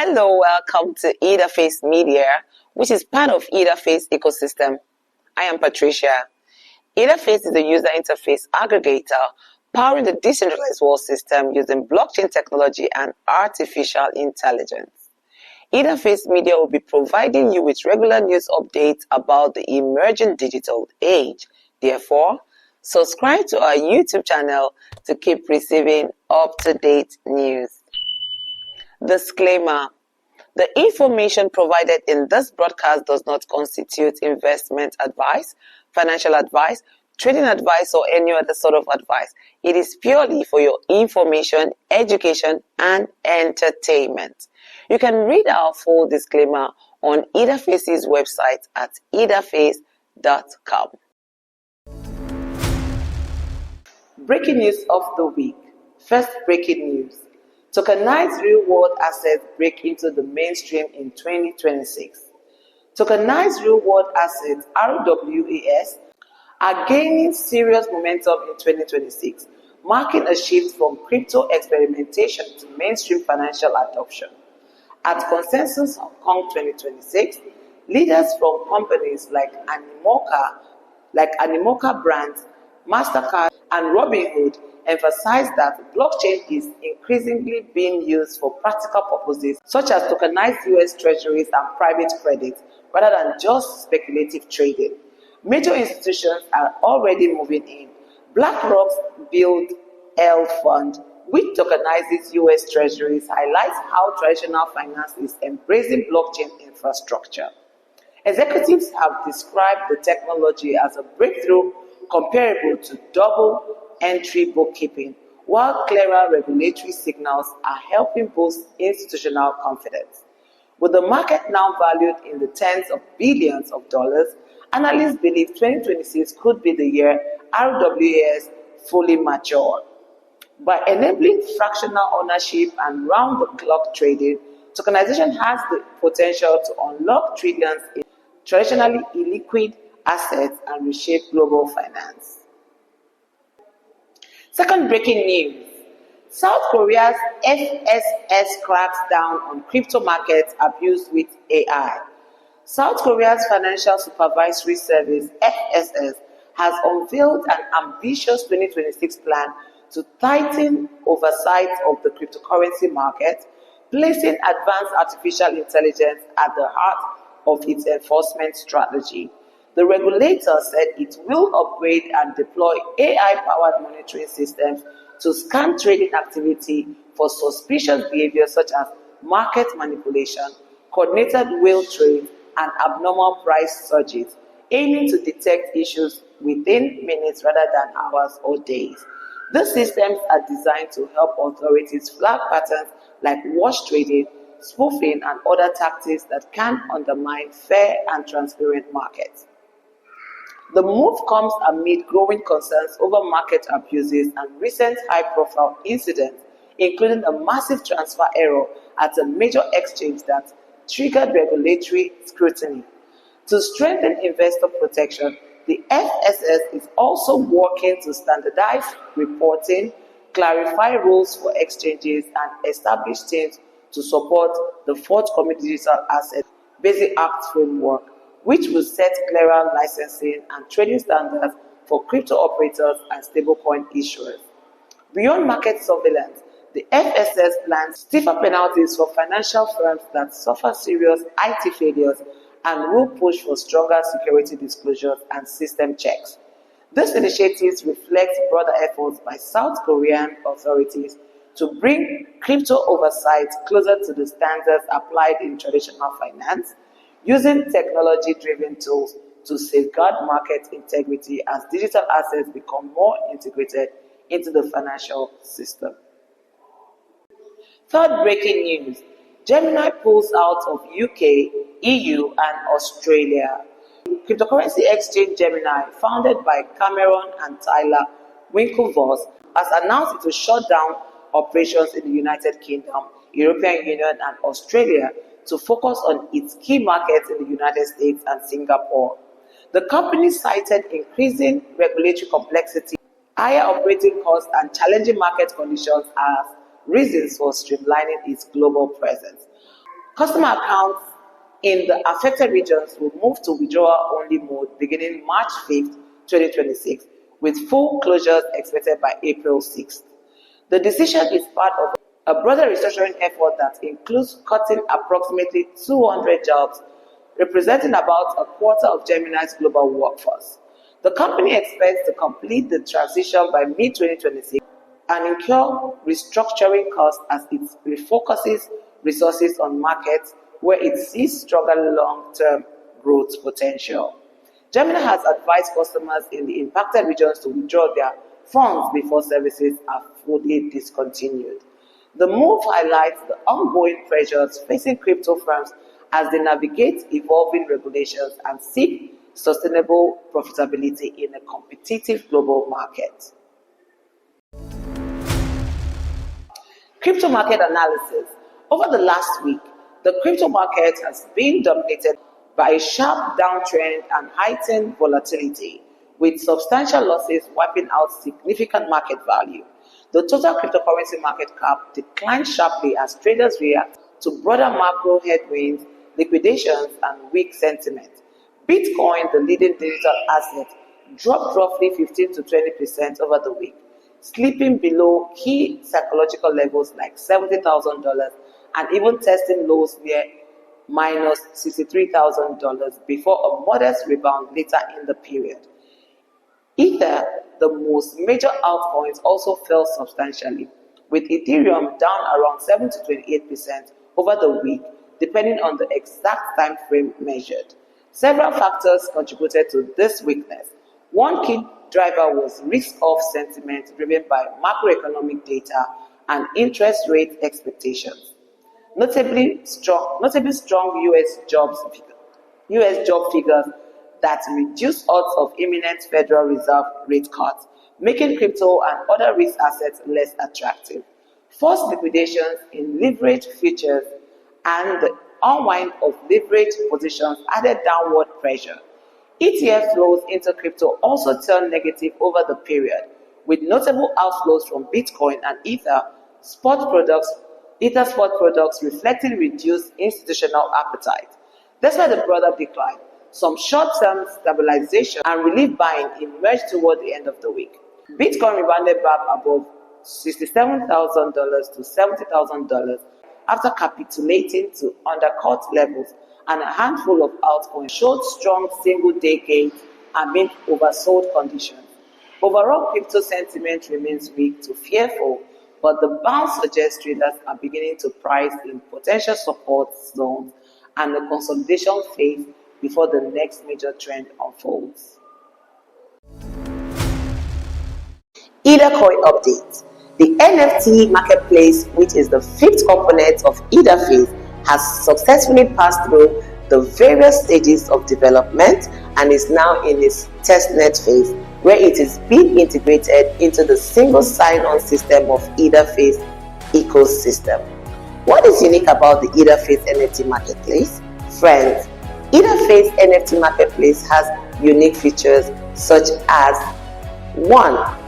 Hello, welcome to EdaFace Media, which is part of EdaFace Ecosystem. I am Patricia. EdaFace is a user interface aggregator powering the decentralized world system using blockchain technology and artificial intelligence. EdaFace Media will be providing you with regular news updates about the emerging digital age. Therefore, subscribe to our YouTube channel to keep receiving up-to-date news. Disclaimer: the information provided in this broadcast does not constitute investment advice, financial advice, trading advice, or any other sort of advice. It is purely for your information, education, and entertainment. You can read our full disclaimer on EdaFace's website at edaface.com. Breaking news of the week. First breaking news. Tokenized real-world assets break into the mainstream in 2026. Tokenized real-world assets, RWAS, are gaining serious momentum in 2026, marking a shift from crypto experimentation to mainstream financial adoption. At Consensus Hong Kong 2026, leaders from companies like Animoca Brands, MasterCard, and Robinhood emphasize that blockchain is increasingly being used for practical purposes such as tokenized US treasuries and private credit rather than just speculative trading. Major institutions are already moving in. BlackRock's Build L Fund, which tokenizes US treasuries, highlights how traditional finance is embracing blockchain infrastructure. Executives have described the technology as a breakthrough comparable to double entry bookkeeping, while clearer regulatory signals are helping boost institutional confidence. With the market now valued in the tens of billions of dollars, analysts believe 2026 could be the year RWAs fully mature. By enabling fractional ownership and round-the-clock trading, tokenization has the potential to unlock trillions in traditionally illiquid assets and reshape global finance. Second breaking news. South Korea's FSS cracks down on crypto market abuse with AI. South Korea's Financial Supervisory Service, FSS, has unveiled an ambitious 2026 plan to tighten oversight of the cryptocurrency market, placing advanced artificial intelligence at the heart of its enforcement strategy. The regulator said it will upgrade and deploy AI-powered monitoring systems to scan trading activity for suspicious behavior such as market manipulation, coordinated whale trades, and abnormal price surges, aiming to detect issues within minutes rather than hours or days. These systems are designed to help authorities flag patterns like wash trading, spoofing, and other tactics that can undermine fair and transparent markets. The move comes amid growing concerns over market abuses and recent high-profile incidents, including a massive transfer error at a major exchange that triggered regulatory scrutiny. To strengthen investor protection, the FSS is also working to standardize reporting, clarify rules for exchanges, and establish teams to support the forthcoming Digital Asset Basic Act framework, which will set clearer licensing and trading standards for crypto operators and stablecoin issuers. Beyond market surveillance, the FSS plans stiffer penalties for financial firms that suffer serious IT failures and will push for stronger security disclosures and system checks. These initiatives reflect broader efforts by South Korean authorities to bring crypto oversight closer to the standards applied in traditional finance, using technology-driven tools to safeguard market integrity as digital assets become more integrated into the financial system. Third breaking news. Gemini pulls out of UK, EU, and Australia. Cryptocurrency exchange Gemini, founded by Cameron and Tyler Winklevoss, has announced it will shut down operations in the United Kingdom, European Union, and Australia to focus on its key markets in the United States and Singapore. The company cited increasing regulatory complexity, higher operating costs, and challenging market conditions as reasons for streamlining its global presence. Customer accounts in the affected regions will move to withdrawal-only mode beginning March 5th, 2026, with full closures expected by April 6th. The decision is part of a broader restructuring effort that includes cutting approximately 200 jobs, representing about a quarter of Gemini's global workforce. The company expects to complete the transition by mid-2026 and incur restructuring costs as it refocuses resources on markets where it sees stronger long-term growth potential. Gemini has advised customers in the impacted regions to withdraw their funds before services are fully discontinued. The move highlights the ongoing pressures facing crypto firms as they navigate evolving regulations and seek sustainable profitability in a competitive global market. Crypto market analysis. Over the last week, the crypto market has been dominated by a sharp downtrend and heightened volatility, with substantial losses wiping out significant market value. The total cryptocurrency market cap declined sharply as traders react to broader macro headwinds, liquidations, and weak sentiment. Bitcoin, the leading digital asset, dropped roughly 15 to 20% over the week, slipping below key psychological levels like $70,000 and even testing lows near minus $63,000 before a modest rebound later in the period. Ether, the most major altcoins, also fell substantially, with Ethereum down around 7 to 28% over the week, depending on the exact time frame measured. Several factors contributed to this weakness. One key driver was risk-off sentiment driven by macroeconomic data and interest rate expectations. Notably strong U.S. job figures that reduced odds of imminent Federal Reserve rate cuts, making crypto and other risk assets less attractive. Forced liquidations in leveraged futures and the unwind of leveraged positions added downward pressure. ETF flows into crypto also turned negative over the period, with notable outflows from Bitcoin and Ether spot products reflecting reduced institutional appetite. Despite the broader decline, some short-term stabilization and relief buying emerged toward the end of the week. Bitcoin rebounded back above $67,000 to $70,000 after capitulating to undercut levels, and a handful of altcoins showed strong single-day gains amid oversold conditions. Overall, crypto sentiment remains weak to fearful, but the bounce suggests traders are beginning to price in potential support zones and the consolidation phase before the next major trend unfolds. Eda Coin update. The NFT marketplace, which is the fifth component of EdaFace, has successfully passed through the various stages of development and is now in its testnet phase, where it is being integrated into the single sign-on system of EdaFace Ecosystem. What is unique about the EdaFace NFT marketplace? Friends, EdaFace NFT marketplace has unique features such as 1.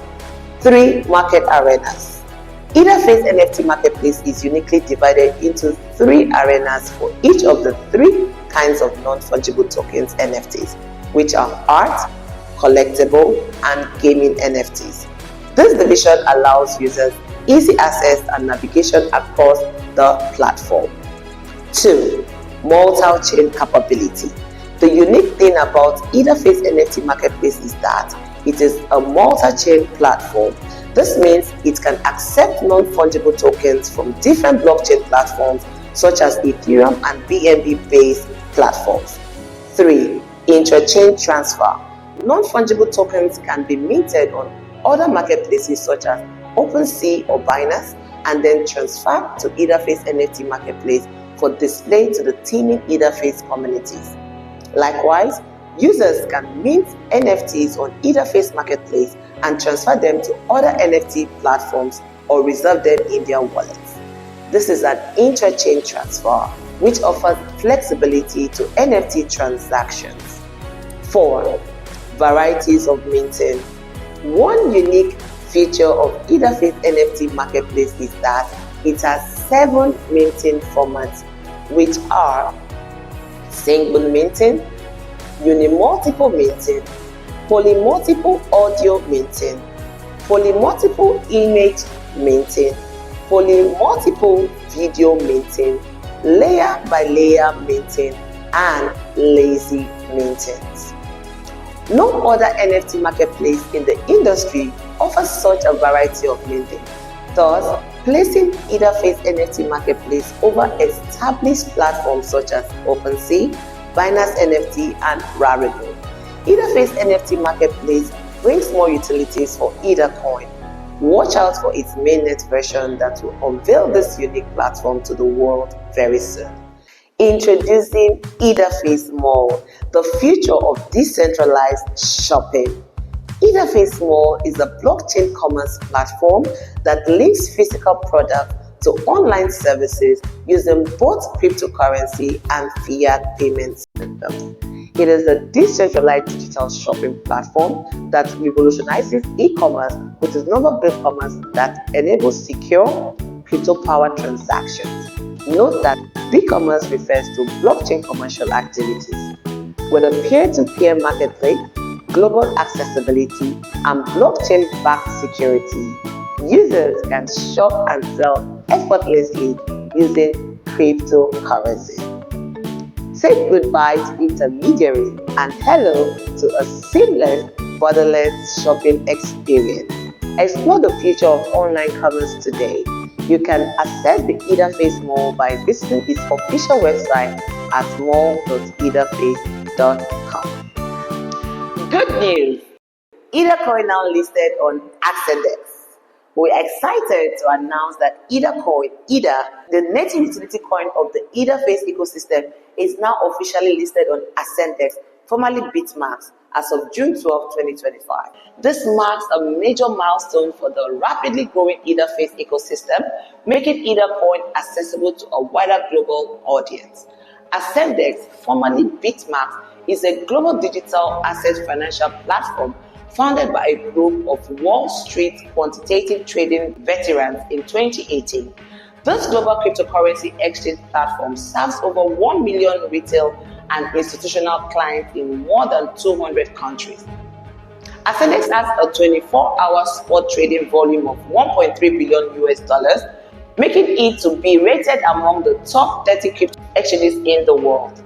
3 market arenas. EdaFace NFT marketplace is uniquely divided into 3 arenas for each of the 3 kinds of non-fungible tokens NFTs, which are art, collectible, and gaming NFTs. This division allows users easy access and navigation across the platform. 2. Multi-chain capability. The unique thing about EdaFace NFT marketplace is that it is a multi-chain platform. This means it can accept non-fungible tokens from different blockchain platforms such as Ethereum and BNB-based platforms. 3. Intra-chain transfer. Non-fungible tokens can be minted on other marketplaces such as OpenSea or Binance and then transferred to EdaFace NFT marketplace for display to the teeming EdaFace communities. Likewise, users can mint NFTs on EdaFace marketplace and transfer them to other NFT platforms or reserve them in their wallets. This is an intra-chain transfer, which offers flexibility to NFT transactions. 4. Varieties of minting. One unique feature of EdaFace NFT marketplace is that it has 7 minting formats, which are single minting, unimultiple minting, polymultiple audio minting, polymultiple image minting, polymultiple video minting, layer by layer minting, and lazy mintings. No other NFT marketplace in the industry offers such a variety of minting, thus placing EdaFace NFT marketplace over established platforms such as OpenSea, Binance NFT, and Rarible. EdaFace NFT marketplace brings more utilities for Eda Coin. Watch out for its mainnet version that will unveil this unique platform to the world very soon. Introducing EdaFace Mall, the future of decentralized shopping. EdaFace Mall is a blockchain commerce platform that links physical products to online services using both cryptocurrency and fiat payment systems. It is a decentralized digital shopping platform that revolutionizes e-commerce with its novel-based commerce that enables secure crypto-powered transactions. Note that e-commerce refers to blockchain commercial activities. With a peer-to-peer marketplace, global accessibility, and blockchain-backed security, users can shop and sell effortlessly using cryptocurrency. Say goodbye to intermediaries and hello to a seamless, borderless shopping experience. Explore the future of online commerce today. You can access the EdaFace Mall by visiting its official website at mall.edaface.com. Good news! Eda Coin now listed on Ascendex. We're excited to announce that Eda Coin, Eda, the native utility coin of the EdaFace ecosystem, is now officially listed on Ascendex, formerly Bitmax, as of June 12, 2025. This marks a major milestone for the rapidly growing EdaFace ecosystem, making Eda Coin accessible to a wider global audience. Ascendex, formerly Bitmax, is a global digital asset financial platform founded by a group of Wall Street quantitative trading veterans in 2018. This global cryptocurrency exchange platform serves over 1 million retail and institutional clients in more than 200 countries. Ascendex has a 24-hour spot trading volume of $1.3 billion, making it to be rated among the top 30 crypto exchanges in the world.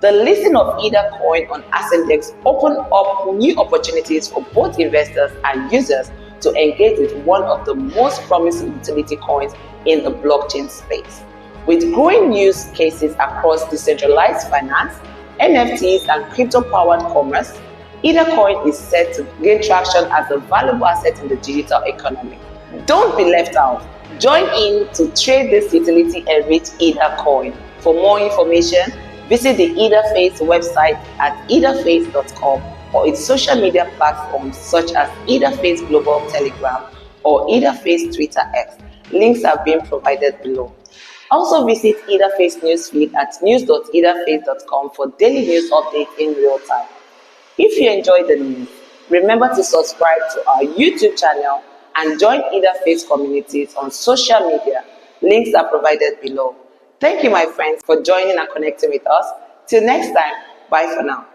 The listing of Eda Coin on Ascendex opened up new opportunities for both investors and users to engage with one of the most promising utility coins in the blockchain space. With growing use cases across decentralized finance, NFTs, and crypto-powered commerce, Eda Coin is set to gain traction as a valuable asset in the digital economy. Don't be left out. Join in to trade this utility-enriched Eda Coin. For more information, visit the EdaFace website at edaface.com or its social media platforms such as EdaFace Global Telegram or EdaFace Twitter X. Links are being provided below. Also visit EdaFace newsfeed at news.edaface.com for daily news updates in real time. If you enjoyed the news, remember to subscribe to our YouTube channel and join EdaFace communities on social media. Links are provided below. Thank you, my friends, for joining and connecting with us. Till next time, bye for now.